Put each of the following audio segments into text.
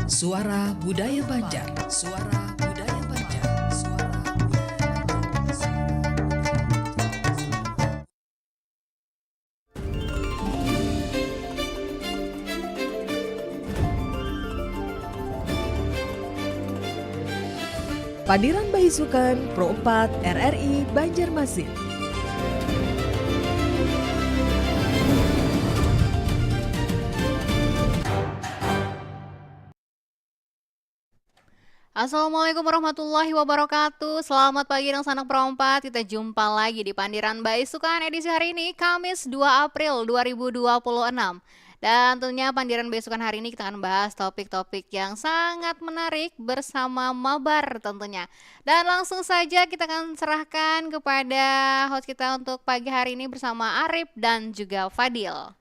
Suara Budaya Banjar. Suara Budaya Banjar. Suara Budaya Banjar. Padiran Bayi Sukan Pro 4 RRI Banjarmasin. Assalamualaikum warahmatullahi wabarakatuh. Selamat pagi dan sanak perompat. Kita jumpa lagi di Pandiran Bayi Sukan edisi hari ini, Kamis 2 April 2026. Dan tentunya Pandiran Bayi Sukan hari ini kita akan bahas topik-topik yang sangat menarik bersama Mabar tentunya. Dan langsung saja kita akan serahkan kepada host kita untuk pagi hari ini bersama Arif dan juga Fadil.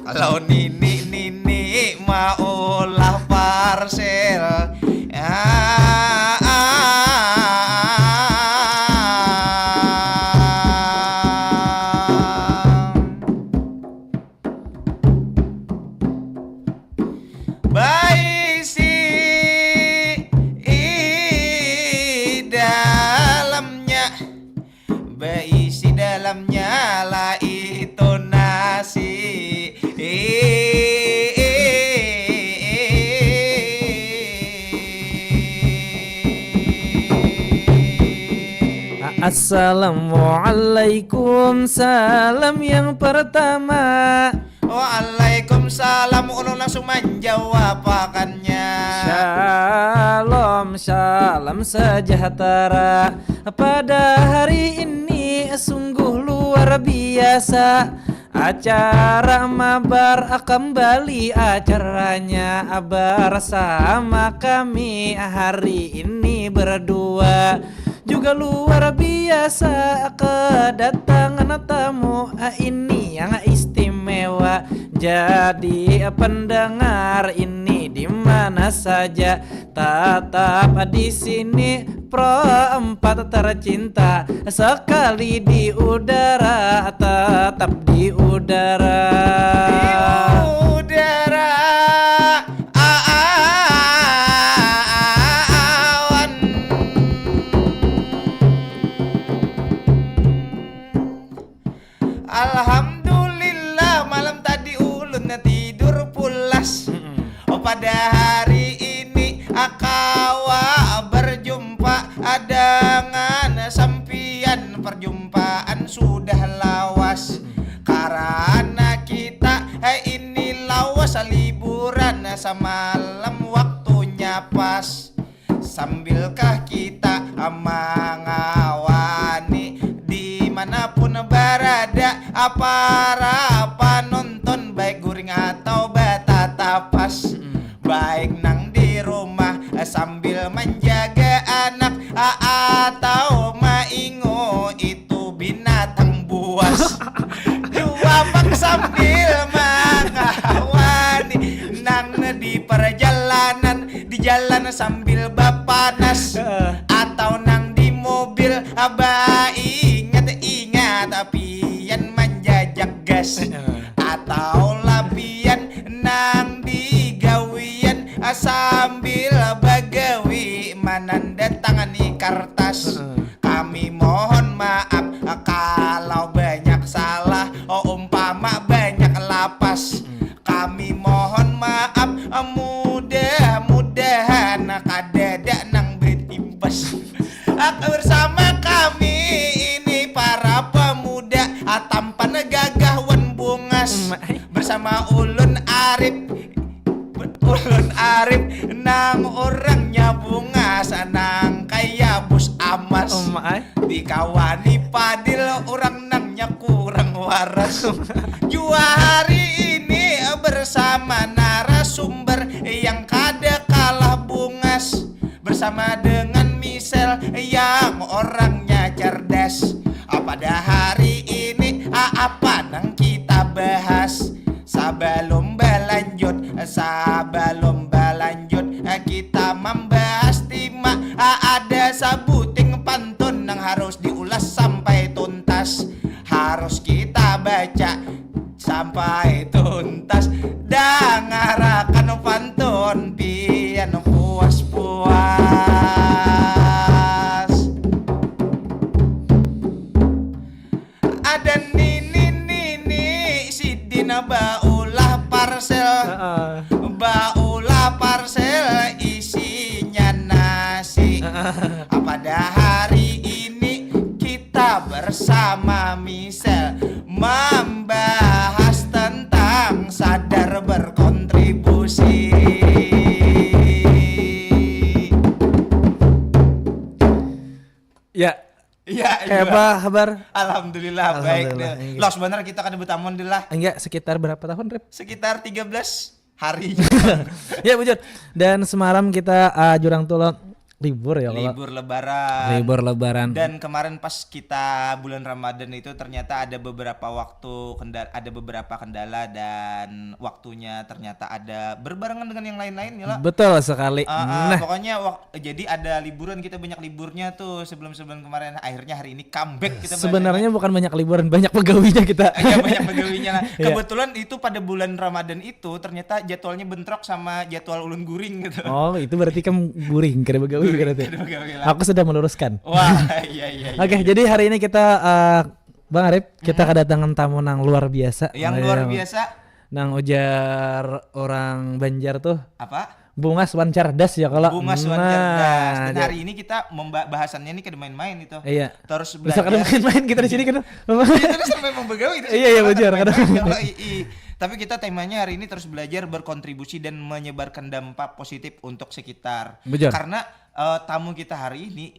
Kalau nini maulah parcel bayi si dalamnya, bayi si dalamnya lah itu nasi. Assalamualaikum, salam yang pertama. Waalaikumsalam, ulun langsung menjawab akannya. Shalom, salam sejahtera. Pada hari ini sungguh luar biasa. Acara Mabar kembali acaranya bersama kami hari ini berdua. Juga luar biasa kedatangan tamu ini yang istimewa. Jadi pendengar ini di mana saja tetap di sini Pro 4 tercinta, sekali di udara tetap di udara. Di udara awan. Alhamdulillah malam tadi ulun tidur pulas. Pada hari ini akawa berjumpa dengan sampian, perjumpaan sudah lawas. Karena kita ini lawas liburan semalam waktunya pas. Sambilkah kita mengawani dimanapun berada para penonton, baik guring atau batatapas, baik nang di rumah sambil menjaga anak atau maingo itu binatang buas. Juapak sambil mengawani nang di perjalanan, di jalan sambil bapanas, atau nang di mobil ingat apian menjajak gas, atau lapian nang di gawian sambil bagawi menandatangani kertas. Kami mohon maaf kalau banyak salah, umpama banyak lapas. Kami mohon bersama kami ini para pemuda tampan gagah wan bungas bersama Ulun Arif nang orangnya bungas nang kaya bus amas dikawani padil orang nangnya kurang waras jua hari ini bersama narasumber yang kada kalah bungas bersama dengan Michelle yang orangnya cerdas. Pada hari ini apa nang kita bahas sebelum berlanjut kita membahas tema ada sabuting pantun yang harus diulas sampai tuntas, harus kita baca sampai tuntas dan ngarakan pantun pian puas-puas. Ada nini si Dina baulah parcel isinya nasi. Pada hari ini kita bersama Michelle membahas tentang sadar berkontribusi. Ya. Iya, Kayak apa kabar? Alhamdulillah baik deh. Loh sebenarnya kita kan bertamun deh lah. Enggak, sekitar berapa tahun, Rep? Sekitar 13 hari. Ya, bujur. Dan semalam kita jurang tulon libur ya kalau. Libur lebaran. Dan kemarin pas kita bulan Ramadan itu ternyata ada beberapa kendala dan waktunya ternyata ada berbarengan dengan yang lain-lain ya lah. Betul sekali. Pokoknya jadi ada liburan, kita banyak liburnya tuh sebelum kemarin. Akhirnya hari ini comeback kita. Sebenarnya bukan banyak liburan, banyak pegawainya kita. Iya banyak pegawainya lah. Kebetulan itu pada bulan Ramadan itu ternyata jadwalnya bentrok sama jadwal ulun guring gitu. Oh, itu berarti kan guring kira pegawai berarti. Aku sudah meluruskan. Wah, iya. Oke, jadi hari ini kita Bang Arif, kita kedatangan tamu nang luar biasa. Yang luar biasa. Nang ujar orang Banjar tuh. Apa? Bungas wan cerdas ya kalau. Bungas wan cerdas. Dan hari ini kita bahasannya ini kada main-main itu. Iya. Terus bisa kada main-main kita di sini kan. Iya, terus sampai membegawi itu. Iya, wajar kada. Tapi kita temanya hari ini terus belajar berkontribusi dan menyebarkan dampak positif untuk sekitar. Bejar. Karena tamu kita hari ini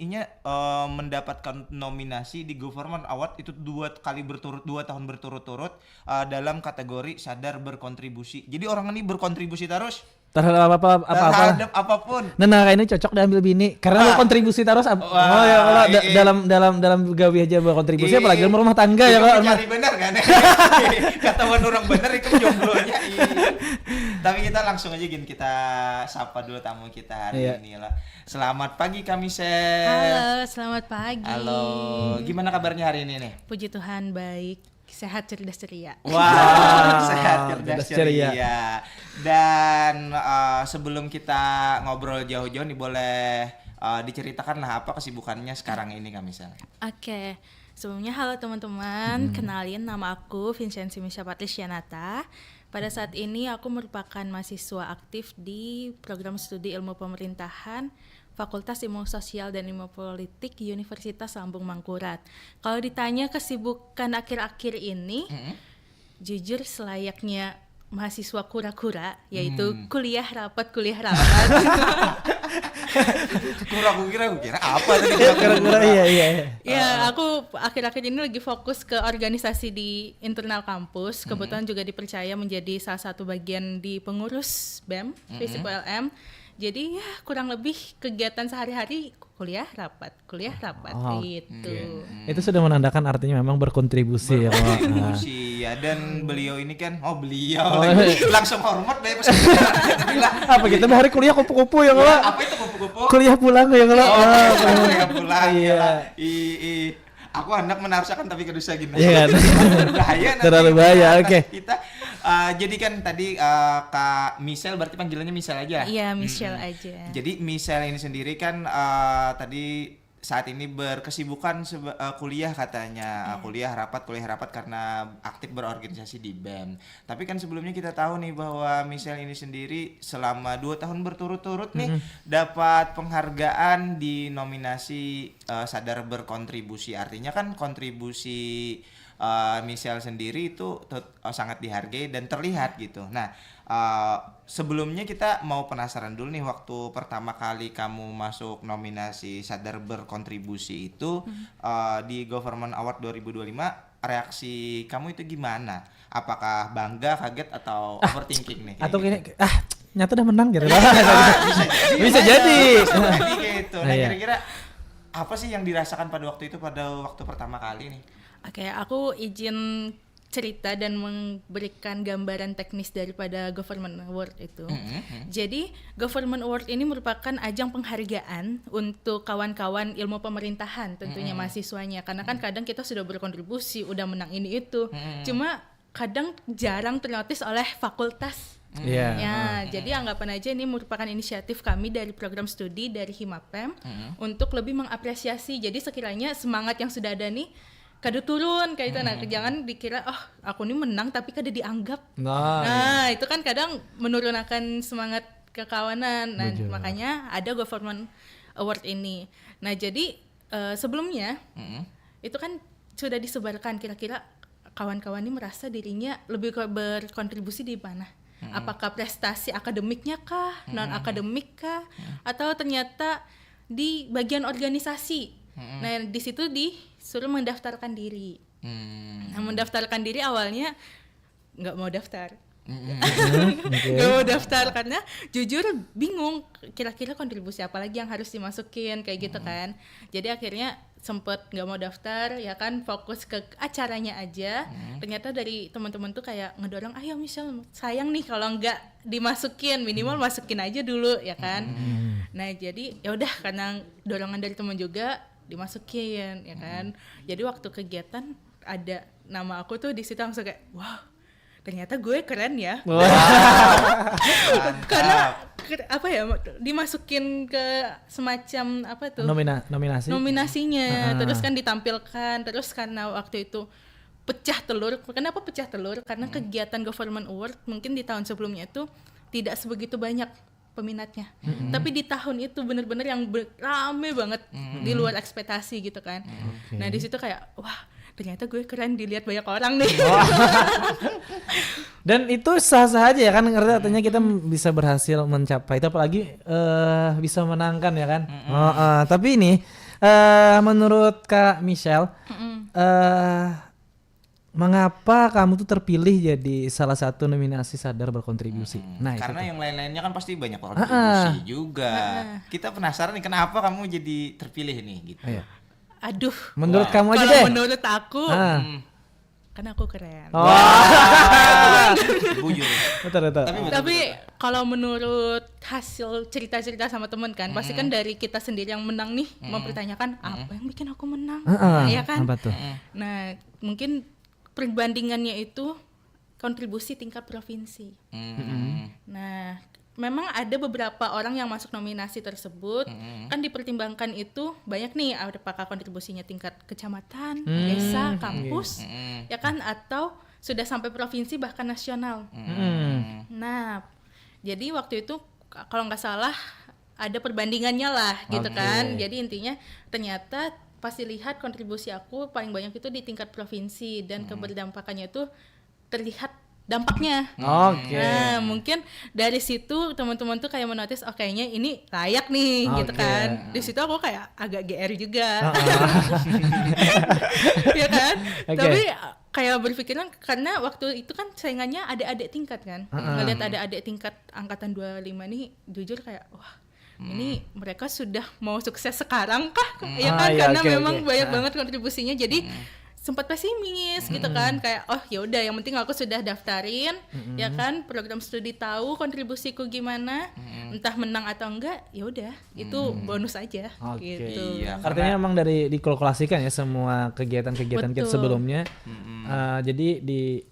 mendapatkan nominasi di Government Award itu 2 tahun berturut-turut dalam kategori sadar berkontribusi. Jadi orang ini berkontribusi terus terhadap apapun. Nah, ini cocok diambil bini karena mau kontribusi terus. Dalam gawe aja berkontribusi apalagi dalam rumah tangga ya kalau. Cari benar kan. Ketahuan orang benar itu jomblonya. Tapi kita langsung aja kita sapa dulu tamu kita hari ini lah. Selamat pagi Kak Michelle. Halo, selamat pagi. Halo, gimana kabarnya hari ini nih? Puji Tuhan baik, sehat cerdas ceria. Wah, sehat cerdas ceria. Dan sebelum kita ngobrol jauh-jauh nih boleh diceritakan lah apa kesibukannya sekarang ini Kak Michelle. Oke. Sebelumnya halo teman-teman, kenalin nama aku Vincenzi Misha Patricianata. Pada saat ini aku merupakan mahasiswa aktif di program studi ilmu pemerintahan Fakultas Ilmu Sosial dan Ilmu Politik Universitas Lambung Mangkurat. Kalau ditanya kesibukan akhir-akhir ini, jujur selayaknya mahasiswa kura-kura, yaitu kuliah rapat. Kura-kura apa tadi? Kura-kura iya. Ya, aku akhir-akhir ini lagi fokus ke organisasi di internal kampus. Kebetulan juga dipercaya menjadi salah satu bagian di pengurus BEM, Visip ULM. Jadi ya kurang lebih kegiatan sehari-hari kuliah rapat gitu. Itu sudah menandakan artinya memang berkontribusi ya. Ya dan beliau ini kan langsung hormat deh pas apa kita hari kuliah kupu-kupu ya kalau. Apa itu kupu-kupu? Kuliah pulang ya kalau. Kuliah pulang. Iya. Aku hendak menarsakan tapi kedusa gini. Iya. Terlalu bahaya. Oke. Kita jadi kan tadi Kak Michelle berarti panggilannya Michelle aja. Iya, Michelle aja. Jadi Michelle ini sendiri kan tadi saat ini berkesibukan kuliah katanya. Kuliah rapat karena aktif berorganisasi di BEM. Tapi kan sebelumnya kita tahu nih bahwa Michelle ini sendiri selama 2 tahun berturut-turut nih dapat penghargaan di nominasi Sadar Berkontribusi. Artinya kan kontribusi Michelle sendiri itu sangat dihargai dan terlihat gitu. Nah, sebelumnya kita mau penasaran dulu nih, waktu pertama kali kamu masuk nominasi Sadar Berkontribusi itu di Government Award 2025, reaksi kamu itu gimana? Apakah bangga, kaget, atau overthinking nih? Atau gini, nyata udah menang gitu. Bisa jadi. Gitu. Nah, kira-kira apa sih yang dirasakan pada waktu pertama kali nih? Oke, aku izin cerita dan memberikan gambaran teknis daripada Government Award itu. Jadi, Government Award ini merupakan ajang penghargaan untuk kawan-kawan ilmu pemerintahan, tentunya mahasiswanya. Karena kan kadang kita sudah berkontribusi, udah menang ini itu. Cuma kadang jarang ternotis oleh fakultas. Jadi anggapan aja ini merupakan inisiatif kami dari program studi dari Himapem untuk lebih mengapresiasi. Jadi sekiranya semangat yang sudah ada nih kada turun kayak itu. Nah, jangan dikira aku ini menang tapi kada dianggap. Nah, itu kan kadang menurunkan semangat kekawanan. Nah, makanya ada Government Award ini. Nah, jadi sebelumnya itu kan sudah disebarkan kira-kira kawan-kawan ini merasa dirinya lebih berkontribusi di mana? Apakah prestasi akademiknya kah, non akademik kah, atau ternyata di bagian organisasi? Nah, di situ disuruh mendaftarkan diri. Nah, mendaftarkan diri awalnya nggak mau daftar. Nggak mau daftar karena jujur bingung kira-kira kontribusi apa lagi yang harus dimasukin kayak gitu kan. Jadi akhirnya sempet nggak mau daftar, ya kan, fokus ke acaranya aja. Ternyata dari teman-teman tuh kayak ngedorong, ayo Michelle, sayang nih kalau nggak dimasukin, minimal masukin aja dulu, ya kan. Nah, jadi ya udah, karena dorongan dari teman juga dimasukin, ya kan. Jadi waktu kegiatan ada nama aku tuh di situ, langsung kayak wah, ternyata gue keren ya. Karena apa ya, dimasukin ke semacam apa tuh nominasinya, terus kan ditampilkan, terus karena waktu itu pecah telur. Kenapa pecah telur? Karena kegiatan Government Award mungkin di tahun sebelumnya itu tidak sebegitu banyak peminatnya, tapi di tahun itu benar-benar yang rame banget, di luar ekspektasi gitu kan. Nah, di situ kayak wah, ternyata gue keren dilihat banyak orang nih. Dan itu sah-sah aja ya kan, artinya kita bisa berhasil mencapai itu, apalagi bisa menangkan ya kan. Tapi ini menurut Kak Michelle, mengapa kamu tuh terpilih jadi salah satu nominasi Sadar Berkontribusi? Nah, karena itu yang lain-lainnya kan pasti banyak kontribusi juga. Kita penasaran nih, kenapa kamu jadi terpilih nih gitu. Aduh, menurut kamu aja deh. Kalau menurut aku, karena aku keren. Bujur. Betul. Tapi kalau menurut hasil cerita-cerita sama temen kan, pasti kan dari kita sendiri yang menang nih mempertanyakan apa yang bikin aku menang, ya kan? Apa tuh? Nah, mungkin perbandingannya itu kontribusi tingkat provinsi. Nah, memang ada beberapa orang yang masuk nominasi tersebut, kan dipertimbangkan itu banyak nih, apakah kontribusinya tingkat kecamatan, desa, kampus, ya kan, atau sudah sampai provinsi bahkan nasional. Nah, jadi waktu itu kalau nggak salah ada perbandingannya lah gitu kan. Jadi intinya ternyata pasti lihat kontribusi aku paling banyak itu di tingkat provinsi, dan keberdampakannya itu terlihat dampaknya. Nah, mungkin dari situ teman-teman tuh kayak menotis, oh kayaknya ini layak nih gitu kan. Di situ aku kayak agak GR juga. Ya kan? Tapi kayak berpikiran, karena waktu itu kan saingannya adik-adik tingkat kan. Ngelihat adik-adik tingkat angkatan 25 nih, jujur kayak wah, ini mereka sudah mau sukses sekarang kah? Ya kan, karena memang banyak banget kontribusinya. Jadi sempat pesimis gitu kan, kayak oh ya udah, yang penting aku sudah daftarin, ya kan, program studi tahu kontribusiku gimana, entah menang atau enggak, ya udah, itu bonus aja gitu. Iya, artinya emang dari dikalkulasikan ya semua kegiatan-kegiatan kita sebelumnya. Jadi di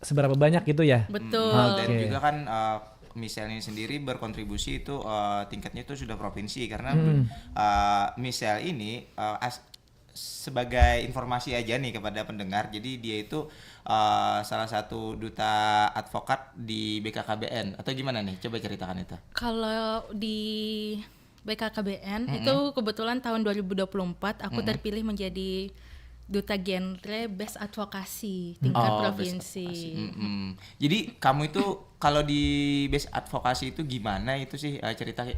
seberapa banyak gitu ya. Betul. Dan juga kan Michelle ini sendiri berkontribusi itu tingkatnya itu sudah provinsi karena Michelle ini sebagai informasi aja nih kepada pendengar, jadi dia itu salah satu duta advokat di BKKBN atau gimana nih? Coba ceritakan itu. Kalau di BKKBN itu kebetulan tahun 2024 aku terpilih menjadi duta genre best advokasi tingkat provinsi. Jadi kamu itu kalau di best advokasi itu gimana itu sih,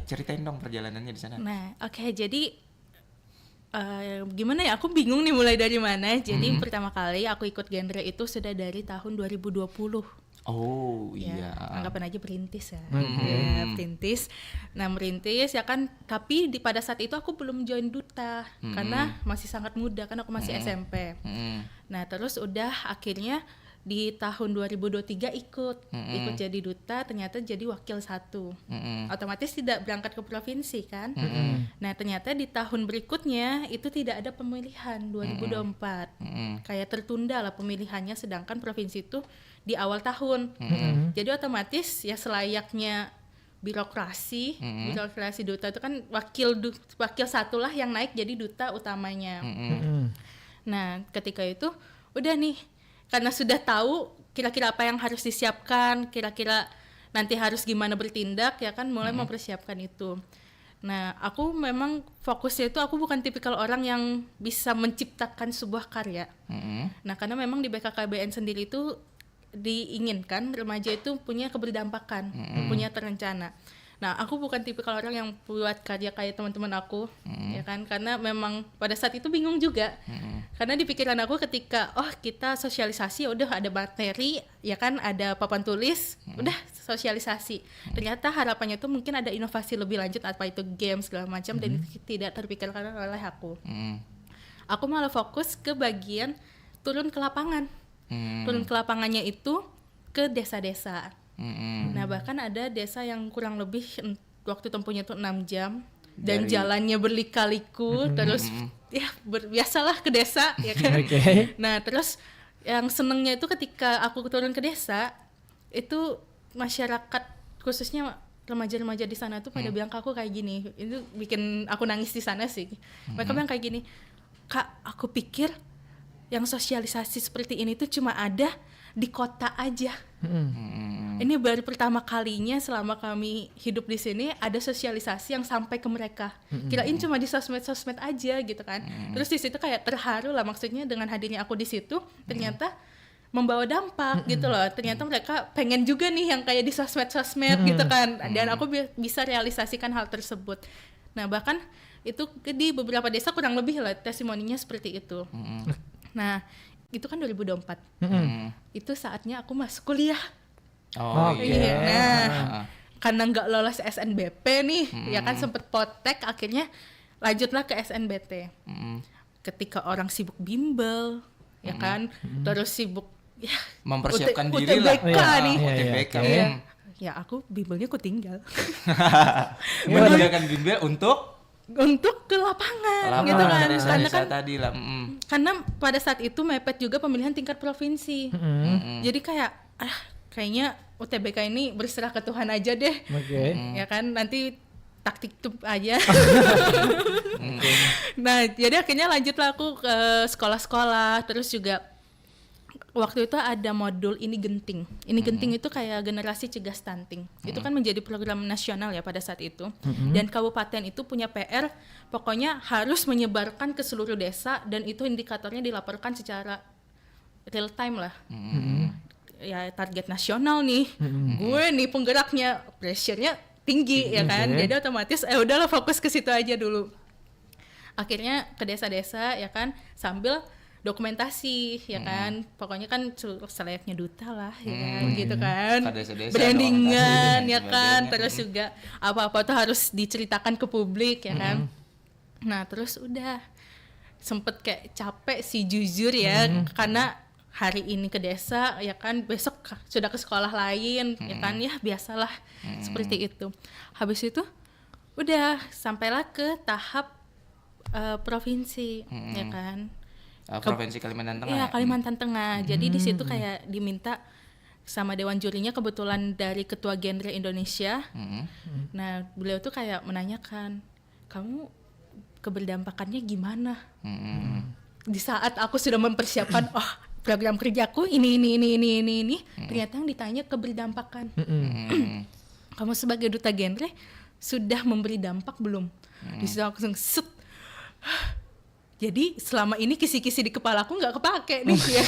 ceritain dong perjalanannya di sana. Nah, oke, jadi gimana ya, aku bingung nih mulai dari mana. Jadi pertama kali aku ikut genre itu sudah dari tahun 2020. Oh Ya, iya. anggapan aja perintis ya. Ya, perintis. Nah, merintis ya kan, tapi pada saat itu aku belum join duta karena masih sangat muda kan, aku masih SMP. Nah, terus udah akhirnya di tahun 2023 ikut jadi duta, ternyata jadi wakil 1. Otomatis tidak berangkat ke provinsi kan. Nah, ternyata di tahun berikutnya itu tidak ada pemilihan 2024. Kayak tertunda lah pemilihannya, sedangkan provinsi itu di awal tahun. Jadi otomatis ya selayaknya birokrasi duta itu kan wakil 1 lah yang naik jadi duta utamanya. Nah, ketika itu udah nih, karena sudah tahu kira-kira apa yang harus disiapkan, kira-kira nanti harus gimana bertindak ya kan, mulai mempersiapkan itu. Nah, aku memang fokusnya itu aku bukan tipikal orang yang bisa menciptakan sebuah karya. Nah, karena memang di BKKBN sendiri itu diinginkan remaja itu punya keberdampakan, punya terencana. Nah, aku bukan tipikal orang yang buat karya kayak teman-teman aku, ya kan, karena memang pada saat itu bingung juga. Karena di pikiran aku ketika kita sosialisasi, udah ada materi, ya kan, ada papan tulis, udah sosialisasi. Ternyata harapannya tuh mungkin ada inovasi lebih lanjut, apa itu game segala macam, dan tidak terpikirkan oleh aku. Aku malah fokus ke bagian turun ke lapangan. Turun ke lapangannya itu ke desa-desa. Nah, bahkan ada desa yang kurang lebih waktu tempuhnya tuh 6 jam dan jalannya berlika-liku, terus ya biasalah ke desa ya kan. Nah, terus yang senengnya itu ketika aku turun ke desa itu masyarakat khususnya remaja-remaja di sana tuh pada bilang ke aku kayak gini, itu bikin aku nangis di sana sih. Mereka bilang kayak gini, "Kak, aku pikir yang sosialisasi seperti ini tuh cuma ada di kota aja. Ini baru pertama kalinya selama kami hidup di sini ada sosialisasi yang sampai ke mereka. Kirain cuma di sosmed-sosmed aja gitu kan." Terus di situ kayak terharu lah, maksudnya dengan hadirnya aku di situ ternyata membawa dampak gitu loh. Ternyata mereka pengen juga nih yang kayak di sosmed-sosmed gitu kan. Dan aku bisa realisasikan hal tersebut. Nah, bahkan itu di beberapa desa kurang lebih lah testimoninya seperti itu. Nah, itu kan 2024. Itu saatnya aku masuk kuliah. Oh iya. Nah, karena nggak lolos SNBP nih, ya kan sempet potek, akhirnya lanjutlah ke SNBT. Ketika orang sibuk bimbel, ya kan, terus sibuk ya mempersiapkan diri lah. UTBK nih. UTBK. Ya aku bimbelnya aku tinggal. Mengerjakan bimbel untuk ke lapangan gitu kan. Karena kan tadi lah. karena pada saat itu mepet juga pemilihan tingkat provinsi. Jadi kayak kayaknya UTBK ini berserah ke Tuhan aja deh. Ya kan, nanti taktik tuh aja. Nah, jadi akhirnya lanjutlah aku ke sekolah-sekolah, terus juga waktu itu ada modul Ini Genting. Ini Genting itu kayak generasi cegah stunting. Itu kan menjadi program nasional ya pada saat itu. Dan kabupaten itu punya PR, pokoknya harus menyebarkan ke seluruh desa, dan itu indikatornya dilaporkan secara real time lah. Ya target nasional nih. Gue nih penggeraknya, pressure-nya tinggi ya kan. Jadi otomatis udahlah fokus ke situ aja dulu. Akhirnya ke desa-desa ya kan, sambil dokumentasi ya kan, pokoknya kan selayaknya duta lah ya kan, gitu kan, brandingan ya kan, terus juga apa-apa tuh harus diceritakan ke publik ya kan. Nah, terus udah sempet kayak capek sih jujur ya, karena hari ini ke desa ya kan, besok sudah ke sekolah lain ya kan, ya biasalah seperti itu. Habis itu udah sampailah ke tahap provinsi ya kan. Provinsi Kalimantan Tengah. Iya, Kalimantan Tengah. Jadi di situ kayak diminta sama dewan jurinya kebetulan dari Ketua Genre Indonesia. Nah, beliau tuh kayak menanyakan, kamu keberdampakannya gimana? Di saat aku sudah mempersiapkan, program kerjaku ini, ternyata yang ditanya keberdampakan. Kamu sebagai duta genre sudah memberi dampak belum? Di situ aku langsung set. Jadi selama ini kisi-kisi di kepala aku nggak kepake nih ya.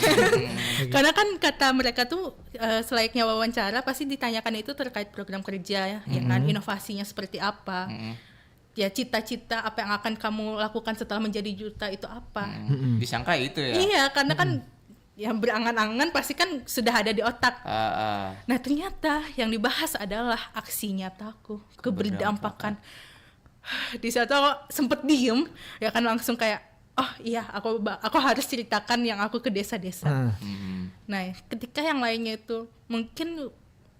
Karena kan kata mereka tuh selayaknya wawancara pasti ditanyakan itu terkait program kerja ya kan, inovasinya seperti apa. Ya cita-cita apa yang akan kamu lakukan setelah menjadi duta itu apa. Disangka itu ya. Iya, karena kan yang berangan-angan pasti kan sudah ada di otak. Nah ternyata yang dibahas adalah aksi nyataku, keberdampakan. Di saat aku sempet diem, ya kan langsung kayak, oh iya aku harus ceritakan yang aku ke desa-desa. Nah ketika yang lainnya itu mungkin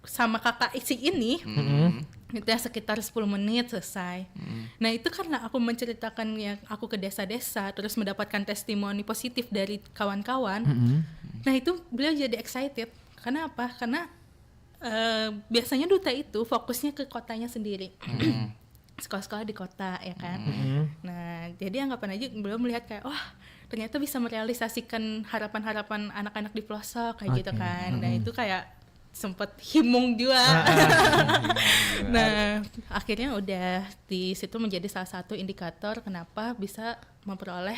sama kakak isi ini, itu ya sekitar 10 menit selesai. Nah itu karena aku menceritakan yang aku ke desa-desa, terus mendapatkan testimoni positif dari kawan-kawan. Nah itu beliau jadi excited. Karena apa? Karena biasanya duta itu fokusnya ke kotanya sendiri. Sekolah-sekolah di kota ya kan. Nah jadi anggapan aja beliau melihat kayak ternyata bisa merealisasikan harapan-harapan anak-anak di pelosok kayak gitu kan. Nah itu kayak sempet himung juga. Nah akhirnya udah di situ menjadi salah satu indikator kenapa bisa memperoleh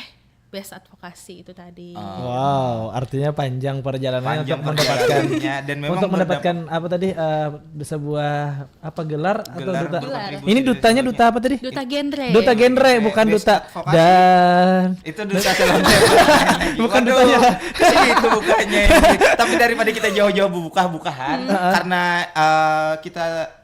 best advokasi itu tadi. Wow, artinya panjang perjalanannya untuk mendapatkan dan memang untuk mendapatkan apa tadi sebuah apa gelar atau duta. Gelar. Ini dutanya duta apa tadi? Duta genre. Duta genre bukan best duta advokasi. dan Itu duta selontek. Bukan Waduh, dutanya. itu bukannya. Tapi daripada kita jauh-jauh buka-bukaan karena kita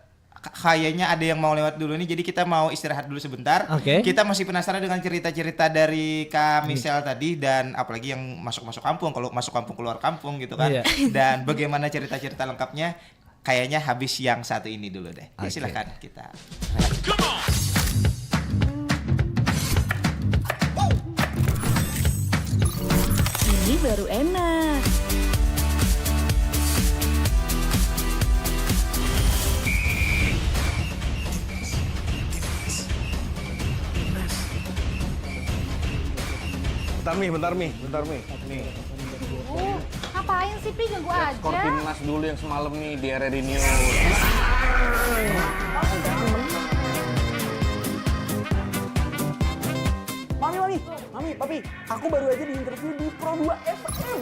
kayaknya ada yang mau lewat dulu nih, jadi kita mau istirahat dulu sebentar. Kita masih penasaran dengan cerita-cerita dari Kak Michelle tadi, dan apalagi yang masuk kampung, kalau masuk kampung keluar kampung gitu kan. Dan bagaimana cerita-cerita lengkapnya kayaknya habis yang satu ini dulu deh. Ya, silakan kita. Ini baru enak. Bentar Mi. Nih, Ngapain sih, Pi? Ganggu aja. skor timnas dulu yang semalam nih di RRI News. Mami, Papi, aku baru aja diinterview di Pro 2 FM.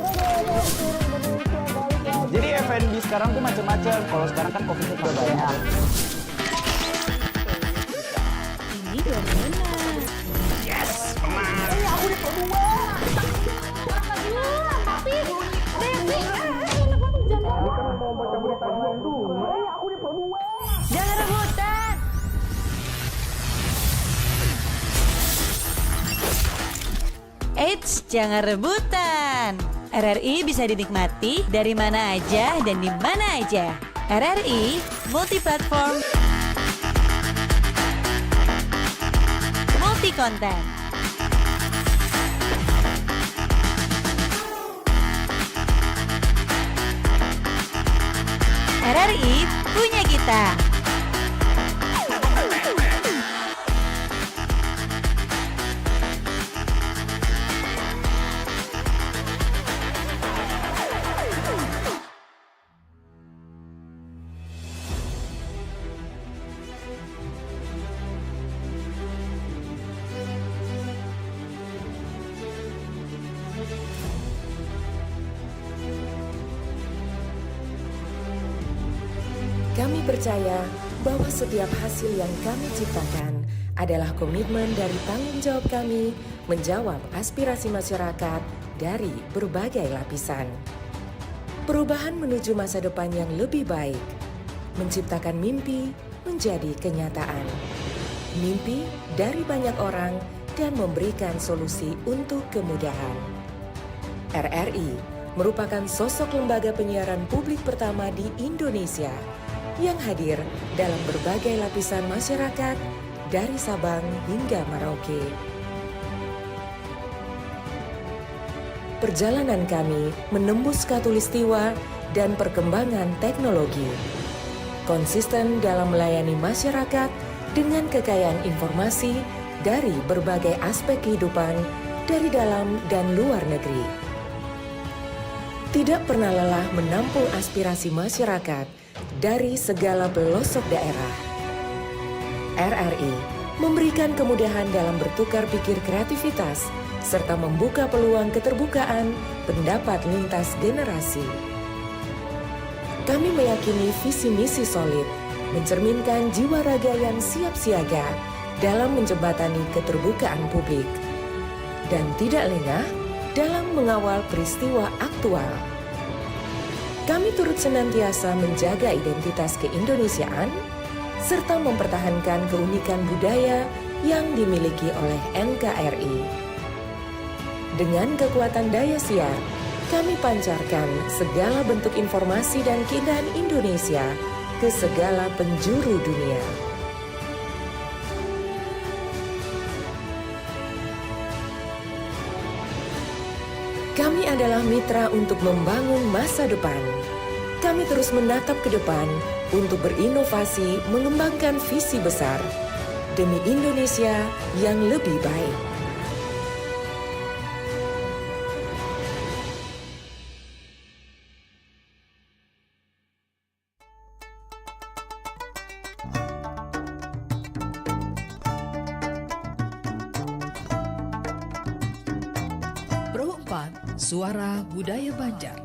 Jadi FNB sekarang tuh macam-macam. Kalau sekarang kan Covid-nya juga banyak. Ini baru enak. Aku di Pro 2. Tapi, Devi, Aku di Pro 2. jangan rebutan. Eits, jangan rebutan. RRI bisa dinikmati dari mana aja dan di mana aja. RRI multi-platform, multi-konten. RRI punya kita. Kami percaya bahwa setiap hasil yang kami ciptakan adalah komitmen dari tanggung jawab kami menjawab aspirasi masyarakat dari berbagai lapisan. Perubahan menuju masa depan yang lebih baik, menciptakan mimpi menjadi kenyataan. Mimpi dari banyak orang dan memberikan solusi untuk kemudahan. RRI merupakan sosok lembaga penyiaran publik pertama di Indonesia yang hadir dalam berbagai lapisan masyarakat dari Sabang hingga Merauke. Perjalanan kami menembus khatulistiwa dan perkembangan teknologi. Konsisten dalam melayani masyarakat dengan kekayaan informasi dari berbagai aspek kehidupan dari dalam dan luar negeri. Tidak pernah lelah menampung aspirasi masyarakat dari segala pelosok daerah. RRI memberikan kemudahan dalam bertukar pikir kreativitas serta membuka peluang keterbukaan pendapat lintas generasi. Kami meyakini visi misi solid, mencerminkan jiwa raga yang siap siaga dalam menjembatani keterbukaan publik, dan tidak lengah dalam mengawal peristiwa aktual. Kami turut senantiasa menjaga identitas keindonesiaan, serta mempertahankan keunikan budaya yang dimiliki oleh NKRI. Dengan kekuatan daya siar, kami pancarkan segala bentuk informasi dan keindahan Indonesia ke segala penjuru dunia. Kami adalah mitra untuk membangun masa depan. Kami terus menatap ke depan untuk berinovasi mengembangkan visi besar demi Indonesia yang lebih baik. Pro 4 Suara Budaya Banjar.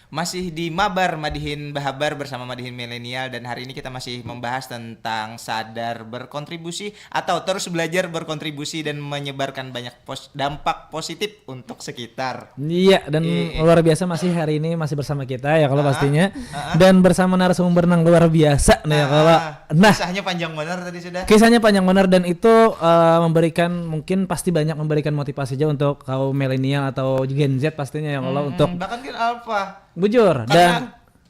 Masih di Mabar Madihin Bahabar bersama Madihin Milenial, dan hari ini kita masih membahas tentang sadar berkontribusi atau terus belajar berkontribusi dan menyebarkan banyak dampak positif untuk sekitar. Iya, dan luar biasa masih hari ini masih bersama kita ya kalau pastinya. Dan bersama narasumber yang luar biasa nih ya kalau. Nah, kisahnya panjang benar tadi sudah. Kisahnya panjang benar, dan itu memberikan, mungkin pasti banyak memberikan motivasi aja untuk kaum milenial atau Gen Z pastinya ya kalau untuk bahkan kan apa? Bujur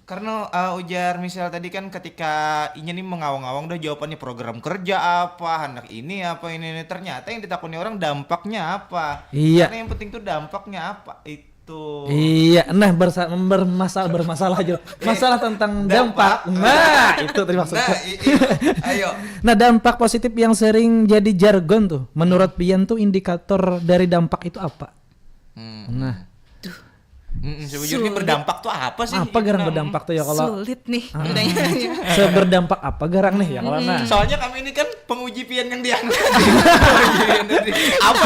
karena ujar misal tadi kan ketika ini nih mengawang-awang udah jawabannya program kerja apa, hendak ini apa ini ternyata yang ditakuni orang dampaknya apa. Iya. Karena yang penting tuh dampaknya apa itu. Iya, nah bermasalah aja. Masalah tentang dampak. Nah, itu tadi maksudnya. Ayo. Nah, dampak positif yang sering jadi jargon tuh. Menurut Pian tuh indikator dari dampak itu apa? Nah, Sejujurnya berdampak tuh apa sih? Apa garang berdampak tuh ya kalau sulit nih seberdampak apa garang nih ya kalau nah. Soalnya kami ini kan penguji Pian yang diangkat. Apa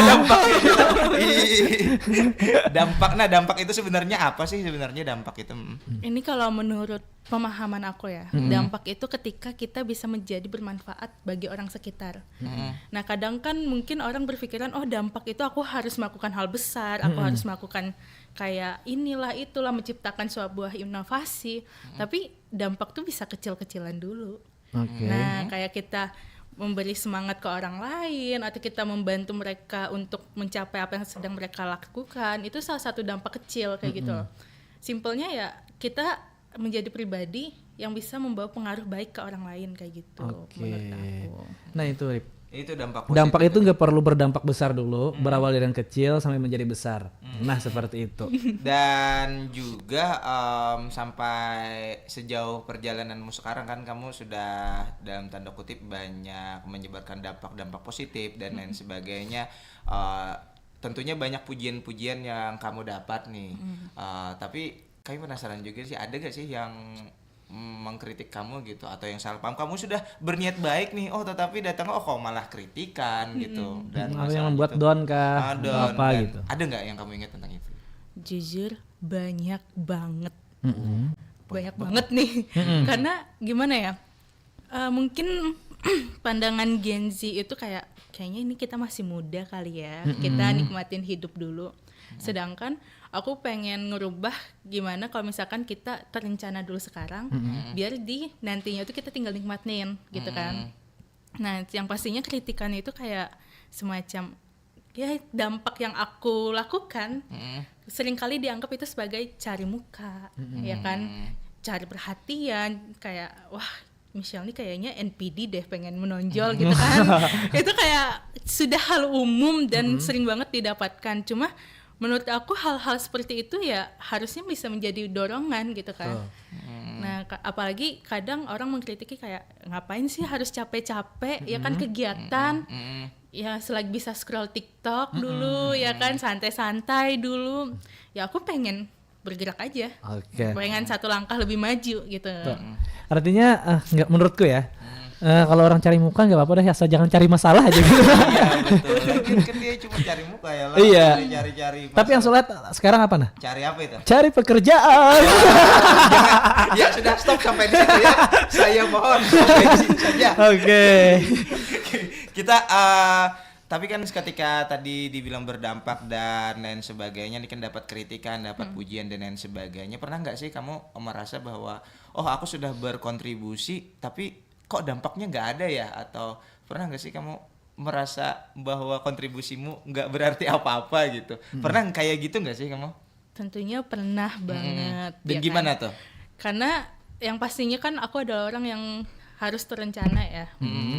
dampaknya? Dampak itu sebenarnya apa sih sebenarnya dampak itu? Ini kalau menurut pemahaman aku ya, dampak itu ketika kita bisa menjadi bermanfaat bagi orang sekitar. Nah, kadang kan mungkin orang berpikiran, oh dampak itu aku harus melakukan hal besar, aku harus melakukan kayak inilah itulah, menciptakan sebuah inovasi. Tapi dampak tuh bisa kecil-kecilan dulu. Nah, kayak kita memberi semangat ke orang lain atau kita membantu mereka untuk mencapai apa yang sedang mereka lakukan, itu salah satu dampak kecil kayak gitu loh. Simpelnya ya kita menjadi pribadi yang bisa membawa pengaruh baik ke orang lain kayak gitu menurut aku. Nah, itu Rip. Itu dampak itu nggak perlu berdampak besar dulu, berawal dari yang kecil sampai menjadi besar. Nah, seperti itu. Dan juga sampai sejauh perjalananmu sekarang kan kamu sudah dalam tanda kutip banyak menyebarkan dampak-dampak positif dan lain sebagainya. Tentunya banyak pujian-pujian yang kamu dapat nih. Tapi kami penasaran juga sih, ada gak sih yang mengkritik kamu gitu atau yang salah paham? Kamu sudah berniat baik nih, tetapi datang kok malah kritikan gitu, dan yang membuat down kah down, apa dan gitu. Ada nggak yang kamu ingat tentang itu? Jujur banyak banget. Banyak banget nih. Karena gimana ya, mungkin pandangan Gen Z itu kayaknya ini kita masih muda kali ya, kita nikmatin hidup dulu. Sedangkan aku pengen ngerubah gimana kalau misalkan kita terencana dulu sekarang, biar di nantinya itu kita tinggal nikmatin gitu kan. Nah, yang pastinya kritikan itu kayak semacam ya dampak yang aku lakukan seringkali dianggap itu sebagai cari muka, ya kan, cari perhatian, kayak wah Michelle nih kayaknya NPD deh, pengen menonjol gitu kan. Itu kayak sudah hal umum dan sering banget didapatkan. Cuma menurut aku hal-hal seperti itu ya harusnya bisa menjadi dorongan gitu kan. Nah, apalagi kadang orang mengkritiki kayak ngapain sih harus capek-capek, ya kan kegiatan. Ya selagi bisa scroll TikTok dulu, ya kan santai-santai dulu. Ya aku pengen bergerak aja. Pengen satu langkah lebih maju gitu. Artinya nggak, menurutku ya. Kalau orang cari muka nggak apa-apa deh, asal jangan cari masalah aja gitu. Iya betul. Kan dia cuma cari muka ya lah. Iya. Cari. Tapi yang sulit sekarang apa nah? Cari apa itu? Cari pekerjaan. Ya sudah, stop sampai di situ ya. Saya mohon sampai di situ saja. Oke. Kita tapi kan ketika tadi dibilang berdampak dan lain sebagainya, ini kan dapat kritikan, dapat pujian dan lain sebagainya. Pernah nggak sih kamu merasa bahwa aku sudah berkontribusi tapi kok dampaknya nggak ada ya? Atau pernah nggak sih kamu merasa bahwa kontribusimu nggak berarti apa-apa gitu? Pernah kayak gitu nggak sih kamu? Tentunya pernah banget. Dan ya gimana kan? tuh? Karena yang pastinya kan aku adalah orang yang harus terencana ya,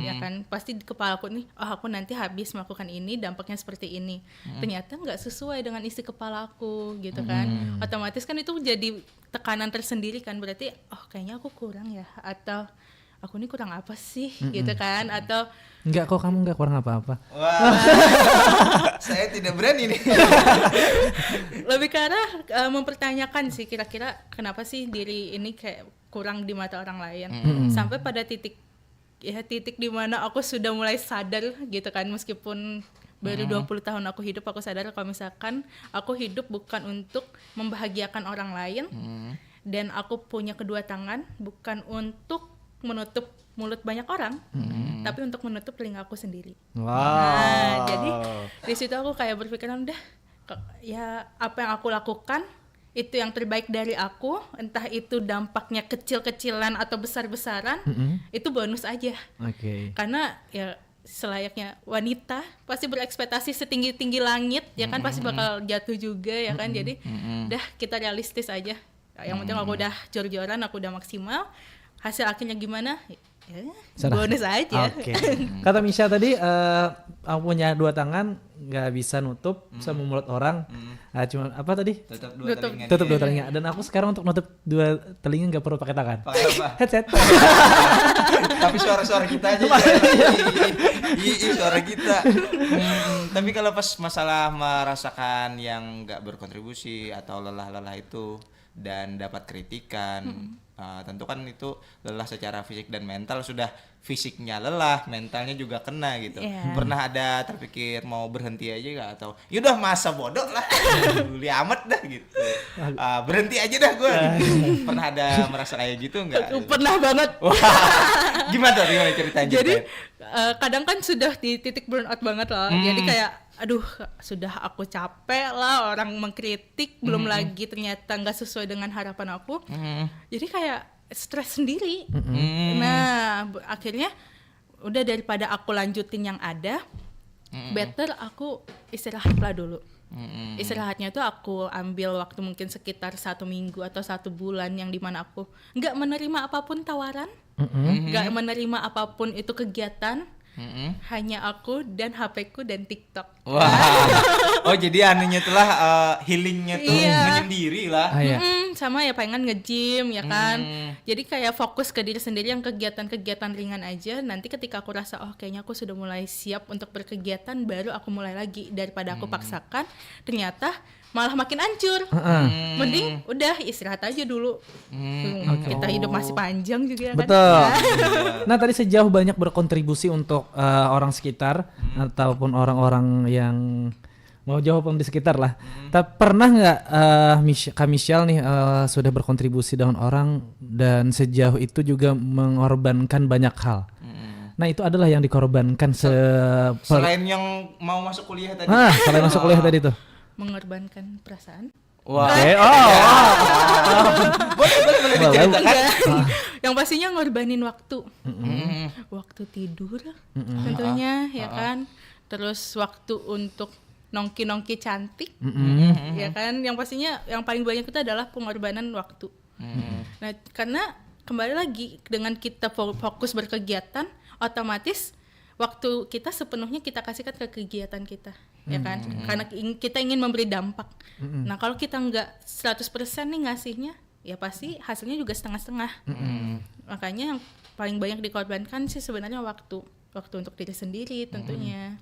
ya kan pasti di kepala aku nih, aku nanti habis melakukan ini dampaknya seperti ini, ternyata nggak sesuai dengan isi kepala aku gitu kan, otomatis kan itu jadi tekanan tersendiri kan, berarti kayaknya aku kurang ya, atau aku ini kurang apa sih gitu kan, atau Enggak kok, kamu enggak kurang apa-apa. Wah, saya tidak berani nih. Lebih ke arah mempertanyakan sih, kira-kira kenapa sih diri ini kayak kurang di mata orang lain. Sampai pada titik di mana aku sudah mulai sadar gitu kan, meskipun baru 20 tahun aku hidup, aku sadar kalau misalkan aku hidup bukan untuk membahagiakan orang lain, dan aku punya kedua tangan bukan untuk menutup mulut banyak orang, tapi untuk menutup telinga aku sendiri. Nah, jadi di situ aku kayak berpikiran udah ya apa yang aku lakukan itu yang terbaik dari aku, entah itu dampaknya kecil-kecilan atau besar-besaran, itu bonus aja. Karena ya selayaknya wanita pasti berekspektasi setinggi-tinggi langit, ya kan pasti bakal jatuh juga ya kan. Jadi udah kita realistis aja. Yang penting aku udah jor-joran, aku udah maksimal. Hasil akhirnya gimana? Ya, bonus aja. Kata Misha tadi, aku punya dua tangan, nggak bisa nutup sama mulut orang. Cuma apa tadi? Tutup dua telinga. Dan aku sekarang untuk nutup dua telinga nggak perlu pakai tangan. Pakai apa? Headset. Tapi suara-suara kita aja. Suara kita. Tapi kalau pas masalah merasakan yang nggak berkontribusi atau lelah-lelah itu dan dapat kritikan, tentu kan itu lelah secara fisik dan mental. Sudah fisiknya lelah, mentalnya juga kena gitu. Pernah ada terpikir mau berhenti aja gak? Atau yaudah masa bodoh lah, peduli amat dah gitu, berhenti aja dah gue gitu. Pernah ada merasa kayak gitu gak? Pernah banget. Gimana ceritanya? Jadi kadang kan sudah di titik burnout banget loh. Jadi kayak aduh sudah aku capek lah, orang mengkritik, belum lagi ternyata nggak sesuai dengan harapan aku. Jadi kayak stres sendiri. Nah akhirnya udah daripada aku lanjutin yang ada, better aku istirahatlah dulu. Istirahatnya tuh aku ambil waktu mungkin sekitar 1 minggu atau 1 bulan, yang dimana aku nggak menerima apapun tawaran, nggak menerima apapun itu kegiatan. Hanya aku dan HP-ku dan TikTok. Oh jadi anunya telah healingnya tuh menyendiri lah. Sama ya pengen nge-gym ya kan. Jadi kayak fokus ke diri sendiri, yang kegiatan-kegiatan ringan aja. Nanti ketika aku rasa kayaknya aku sudah mulai siap untuk berkegiatan, baru aku mulai lagi. Daripada aku paksakan ternyata malah makin hancur. Mending udah istirahat aja dulu. Kita hidup masih panjang juga kan. Betul. Nah tadi sejauh banyak berkontribusi untuk orang sekitar ataupun orang-orang yang mau jauh pun di sekitar lah. Tapi pernah nggak Kak Michelle nih sudah berkontribusi dengan orang dan sejauh itu juga mengorbankan banyak hal. Nah itu adalah yang dikorbankan selain yang mau masuk kuliah tadi. Selain masuk kuliah tadi tuh. Mengorbankan perasaan. Boleh diceritakan. Yang pastinya ngorbanin waktu. Waktu tidur tentunya ya kan. Terus waktu untuk nongki-nongki cantik ya kan. Yang pastinya yang paling banyak itu adalah pengorbanan waktu. Nah karena kembali lagi dengan kita fokus berkegiatan, otomatis waktu kita sepenuhnya kita kasihkan ke kegiatan kita, ya kan? Karena kita ingin memberi dampak. Nah, kalau kita nggak 100% nih ngasihnya, ya pasti hasilnya juga setengah-setengah. Makanya yang paling banyak dikorbankan sih sebenarnya waktu untuk diri sendiri tentunya.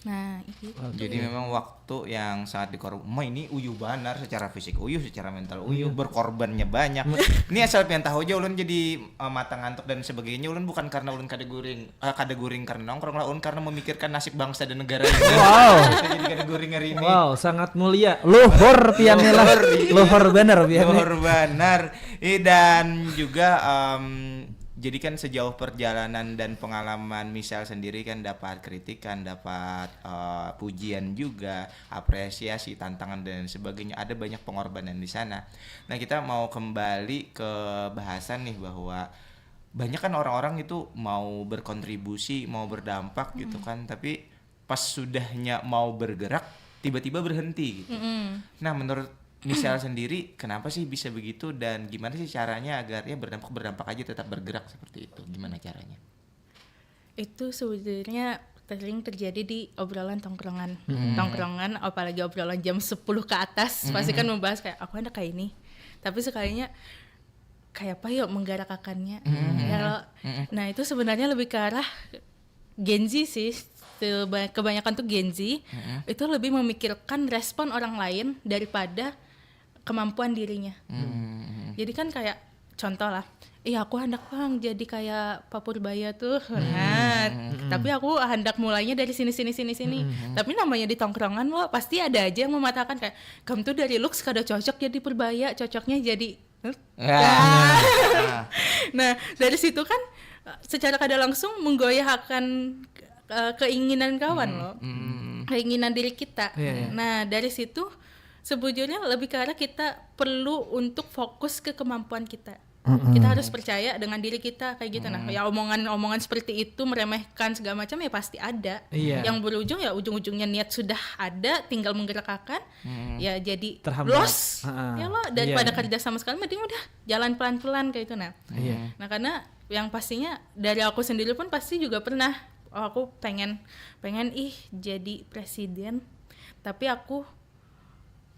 Nah, gitu. Jadi memang waktu yang sangat dikorban. Ini uyuh banar secara fisik uyuh, secara mental uyuh, berkorbannya banyak. Ini asal pian tahu aja ulun jadi mata ngantuk dan sebagainya. Ulun bukan karena ulun kadeguring karena nongkrong lah, ulun karena memikirkan nasib bangsa dan negara ini. Wow. Jadi kadeguring hari ini. Wow, sangat mulia. Luhur piannya lah. Luhur benar piannya. Luhur benar. Dan juga jadi kan sejauh perjalanan dan pengalaman Michelle sendiri kan dapat kritikan, dapat pujian juga, apresiasi, tantangan dan sebagainya. Ada banyak pengorbanan di sana. Nah, kita mau kembali ke bahasan nih bahwa banyak kan orang-orang itu mau berkontribusi, mau berdampak gitu kan, tapi pas sudahnya mau bergerak tiba-tiba berhenti gitu. Nah, menurut Michelle sendiri kenapa sih bisa begitu dan gimana sih caranya agar ya berdampak aja tetap bergerak seperti itu? Gimana caranya? Itu sebenarnya sering terjadi di obrolan tongkrongan, apalagi obrolan jam 10 ke atas, pasti kan membahas kayak aku ada kayak ini, tapi sekalinya kayak apa yuk menggerakkannya. Nah, itu sebenarnya lebih ke arah Gen Z sih. Kebanyakan tuh Gen Z itu lebih memikirkan respon orang lain daripada kemampuan dirinya. Jadi kan kayak contoh lah, aku hendak bang jadi kayak Pak Purbaya tuh, tapi aku hendak mulainya dari sini. Tapi namanya di tongkrongan lo pasti ada aja yang mematakan kayak kamu tuh dari looks kada cocok jadi Purbaya, cocoknya jadi. Nah, dari situ kan secara kada langsung menggoyahkan keinginan kawan lo, keinginan diri kita. Nah, dari situ sebujurnya lebih ke arah kita perlu untuk fokus ke kemampuan kita. Kita harus percaya dengan diri kita kayak gitu. Nah, ya omongan seperti itu meremehkan segala macam ya pasti ada. Yang berujung ya ujung-ujungnya niat sudah ada, tinggal menggerakkan ya jadi loss. Ya lo daripada kerja sama sekali mending udah jalan pelan-pelan kayak itu. Nah, karena yang pastinya dari aku sendiri pun pasti juga pernah aku pengen jadi presiden, tapi aku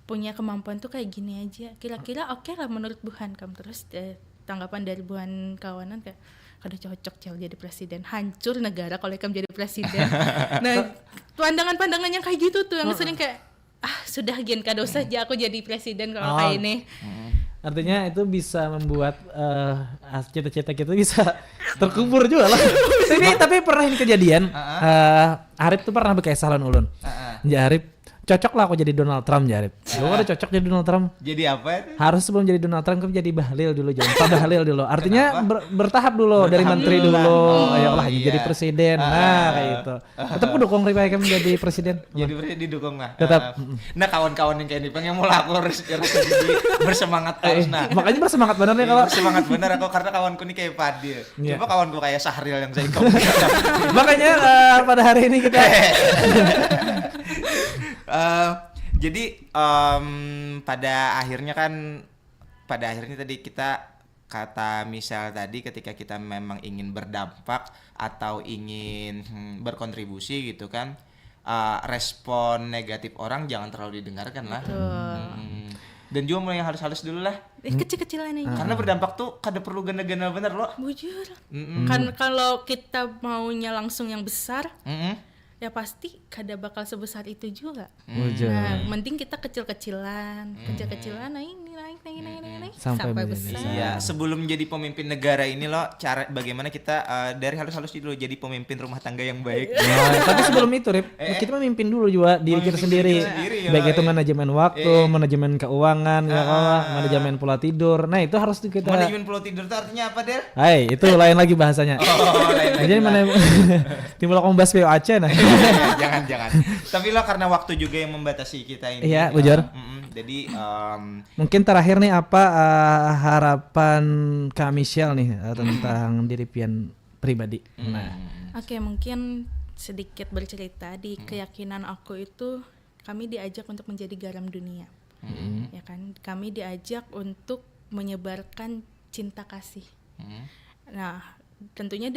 punya kemampuan tuh kayak gini aja. Kira-kira oke lah menurut Buhan kamu. Terus tanggapan dari Buhan kawanan kayak kada cocok Cel jadi presiden, hancur negara kalau kamu jadi presiden. Nah, pandangan-pandangan yang kayak gitu tuh yang sering kayak sudah gen kada usah aja aku jadi presiden kalau kayak ini. Artinya itu bisa membuat cita-cita kita bisa terkubur juga lah. tapi pernah ini kejadian. Arif tuh pernah berkesalan ulun. Ya Arif cocok lah aku jadi Donald Trump ya Arif. Lu udah cocok jadi Donald Trump. Jadi apa itu? Harus sebelum jadi Donald Trump kamu jadi bahlil dulu, jangan Pak Bahlil dulu. Artinya bertahap dulu dari menteri dulu. Ayolah jadi presiden. Nah kayak gitu. Tetap aku dukung Rifai kamu jadi presiden. Jadi presiden didukung lah. Tetap. Nah kawan-kawan yang kayak ini pengen mulai aku harus jadi bersemangat terus. Nah makanya bersemangat bener nih kalau bersemangat bener aku karena kawanku ini kayak Fadil. Coba kawanku kayak Sahril yang saya makanya pada hari ini kita jadi pada akhirnya tadi kita kata Michelle tadi ketika kita memang ingin berdampak atau ingin berkontribusi gitu kan, respon negatif orang jangan terlalu didengarkan lah. Dan juga mulai yang halus-halus dulu lah. Kecil-kecilan aja. Karena berdampak tuh kada perlu gana-gana bener loh. Bujur. Kan kalau kita maunya langsung yang besar, ya pasti kada bakal sebesar itu juga. Nah, mending kita kecil-kecilan, naik sampai besar. Iya, sebelum jadi pemimpin negara ini loh, cara bagaimana kita dari halus-halus dulu jadi pemimpin rumah tangga yang baik. Tapi sebelum itu, Rip, kita memimpin dulu juga diri kita sendiri. Baik itu manajemen waktu, manajemen keuangan, manajemen pola tidur. Nah, itu harus kita. Manajemen pola tidur itu artinya apa, Der? Hai, itu lain lagi bahasanya. Jadi mana timbul aku membahas POAC nah. Jangan. Tapi lo karena waktu juga yang membatasi kita ini. Iya, bujur. Jadi mungkin terakhir nih apa harapan Kak Michelle nih tentang diri pian pribadi. Oke, mungkin sedikit bercerita di keyakinan aku itu kami diajak untuk menjadi garam dunia. Ya kan? Kami diajak untuk menyebarkan cinta kasih. Nah, tentunya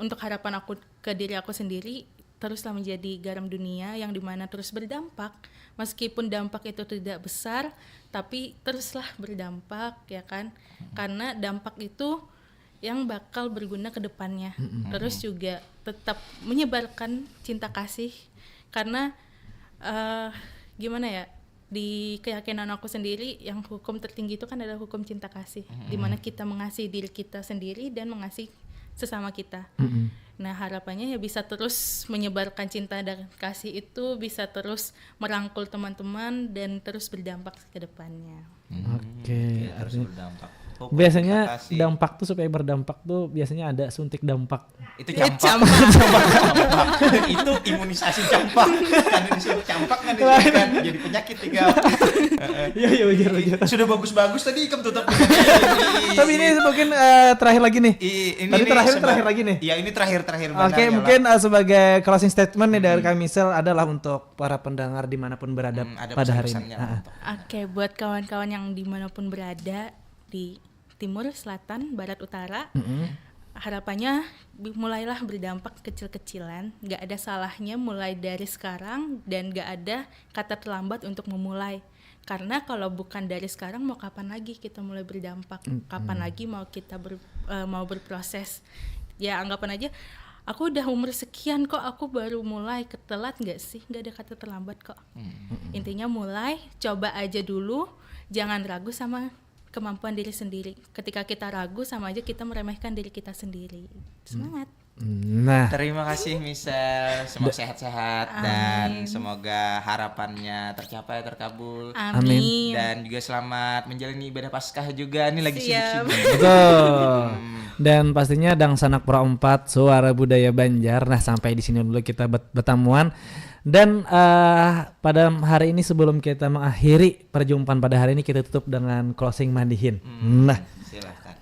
untuk harapan aku ke diri aku sendiri, teruslah menjadi garam dunia yang dimana terus berdampak, meskipun dampak itu tidak besar, tapi teruslah berdampak, ya kan? Karena dampak itu yang bakal berguna ke depannya. Terus juga tetap menyebarkan cinta kasih, karena gimana ya, di keyakinan aku sendiri, yang hukum tertinggi itu kan adalah hukum cinta kasih, dimana kita mengasihi diri kita sendiri dan mengasihi sesama kita. Nah, harapannya ya bisa terus menyebarkan cinta dan kasih itu, bisa terus merangkul teman-teman dan terus berdampak ke depannya. Oke, Harus berdampak. Hukum biasanya kasih. dampak tuh, supaya berdampak tuh biasanya ada suntik dampak. Itu campak. Itu imunisasi campak. Kan disuruh campak kan kan jadi penyakit tiga. Iya wajar. Sudah bagus-bagus tadi Ikam tutup. Tapi ini mungkin terakhir lagi nih. Tadi terakhir lagi nih. Iya, ini terakhir Oke, mungkin sebagai closing statement nih dari kami Misel adalah untuk para pendengar dimanapun berada pada hari ini. Oke, buat kawan-kawan yang dimanapun berada di timur, selatan, barat, utara, harapannya mulailah berdampak kecil-kecilan. Gak ada salahnya mulai dari sekarang, dan gak ada kata terlambat untuk memulai. Karena kalau bukan dari sekarang, mau kapan lagi kita mulai berdampak? Kapan lagi mau kita mau berproses? Ya anggapan aja, aku udah umur sekian kok, aku baru mulai, ketelat gak sih? Gak ada kata terlambat kok. Intinya mulai, coba aja dulu, jangan ragu sama kemampuan diri sendiri. Ketika kita ragu, sama aja kita meremehkan diri kita sendiri. Semangat. Nah, terima kasih Misel, semoga sehat-sehat dan semoga harapannya tercapai, terkabul. Amin. Dan juga selamat menjalani ibadah Paskah juga, ini lagi sibuk-sibuk. betul. Dan pastinya Dangsanak Pro 4 Suara Budaya Banjar. Nah, sampai di sini dulu kita bertamuan. Dan pada hari ini sebelum kita mengakhiri perjumpaan pada hari ini, kita tutup dengan closing mandihin. Nah, silahkan.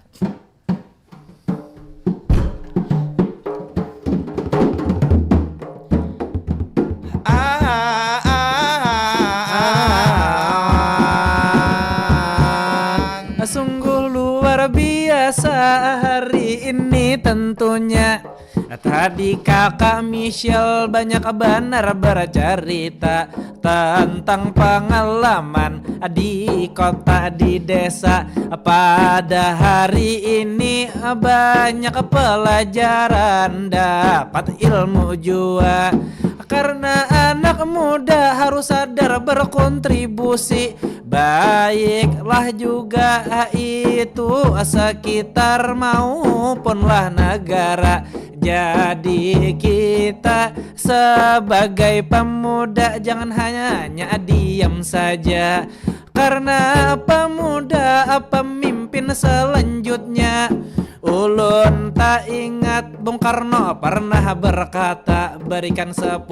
Sungguh luar biasa hari ini tentunya. Tadi kakak Michelle banyak benar bercerita tentang pengalaman di kota, di desa. Pada hari ini banyak pelajaran, dapat ilmu jua. Karena anak muda harus sadar berkontribusi, baiklah juga itu sekitar maupunlah negara. Jadi kita sebagai pemuda jangan hanya diam saja, karena pemuda pemimpin selanjutnya. Ulun tak ingat Bung Karno pernah berkata, berikan 10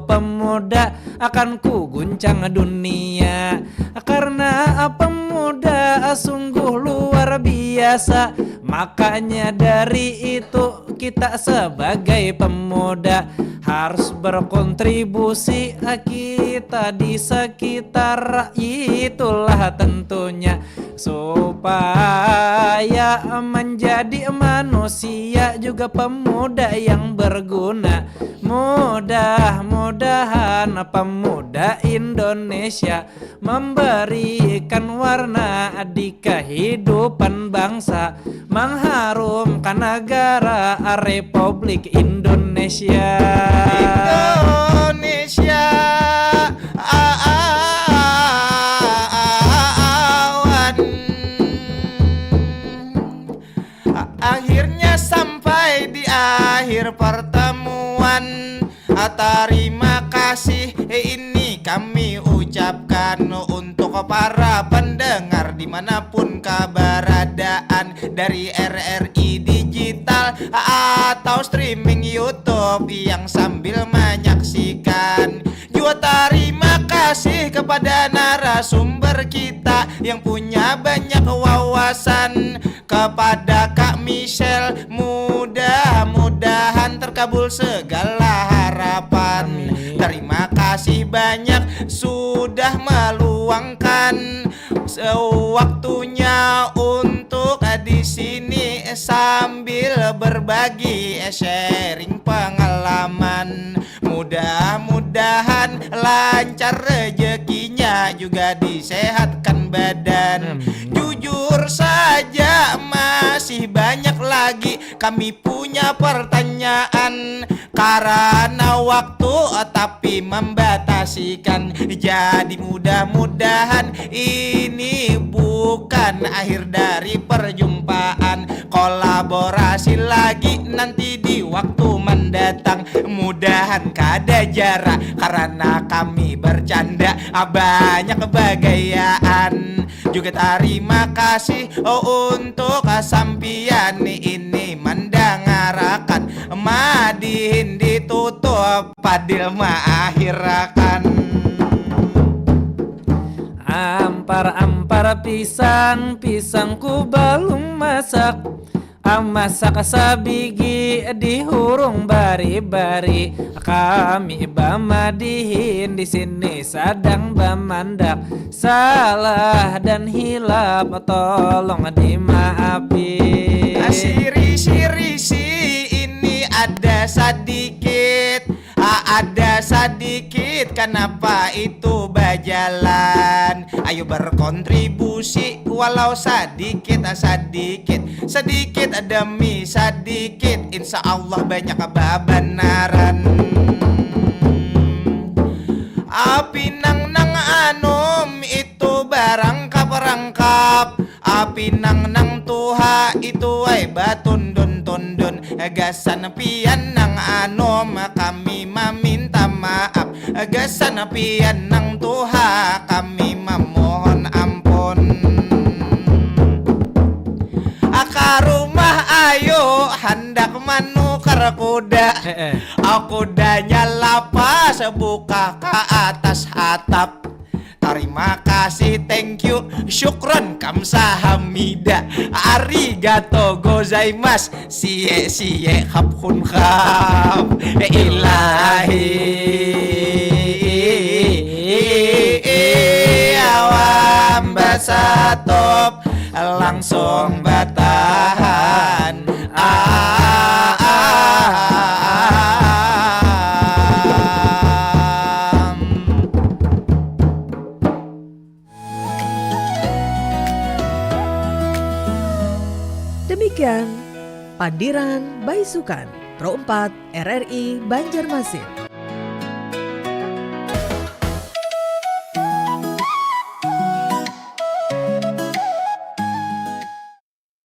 pemuda akan ku guncang dunia. Karena pemuda sungguh luar biasa, makanya dari itu kita sebagai pemuda harus berkontribusi. Kita di sekitar itulah tentunya, supaya menjadi manusia juga pemuda yang berguna. Mudah-mudahan pemuda Indonesia memberikan warna di kehidupan bangsa, mengharumkan negara Republik Indonesia. Akhirnya sampai di akhir pertemuan, terima kasih ini kami ucapkan untuk para pendengar dimanapun keberadaan, dari RRI Digital atau streaming YouTube yang sambil menyaksikan. Juga terima kasih kepada narasumber kita yang punya banyak wawasan. Kepada Kak Michelle, mudah-mudahan terkabul segala harapan. Terima kasih banyak sudah meluangkan waktunya untuk sini sambil berbagi sharing pengalaman. Mudah-mudahan lancar rezekinya, juga disehatkan badan. Jujur saja masih banyak lagi kami punya pertanyaan, karena waktu tapi membatasikan. Jadi mudah-mudahan ini bukan akhir dari perjumpaan. Kolaborasi lagi nanti di waktu mendatang. Mudahan kada jarak karena kami bercanda banyak kebagayaan. Juga terima kasih untuk sampian ini mendengarakan. Madihin ditutup padil mengakhirakan. Ampar-ampar pisang, pisangku belum masak. Masak sabigi dihurung bari-bari. Kami bamadihin di sini sedang bamandak. Salah dan hilap tolong dimaafi. Siri-siri ini ada sedikit, kenapa itu bajalan? Ayo berkontribusi walau sedikit demi sedikit, insya Allah banyak kebenaran. Api nang anom itu barangkap, api nang tuha itu ay batundun gasan pian nang anom kami meminta maaf. Gasan pian nang tuha kami memohon ampun. Akarumah ayo hendak menukar kuda. Kudanya lapas buka ke atas atap. Terima kasih, thank you, syukron, kamsahamnida, arigato gozaimasu, sie khapkhun khap, ilahi awam basatop, langsung batahan. Demikian Pandiran Baisukan Pro 4 RRI Banjarmasin.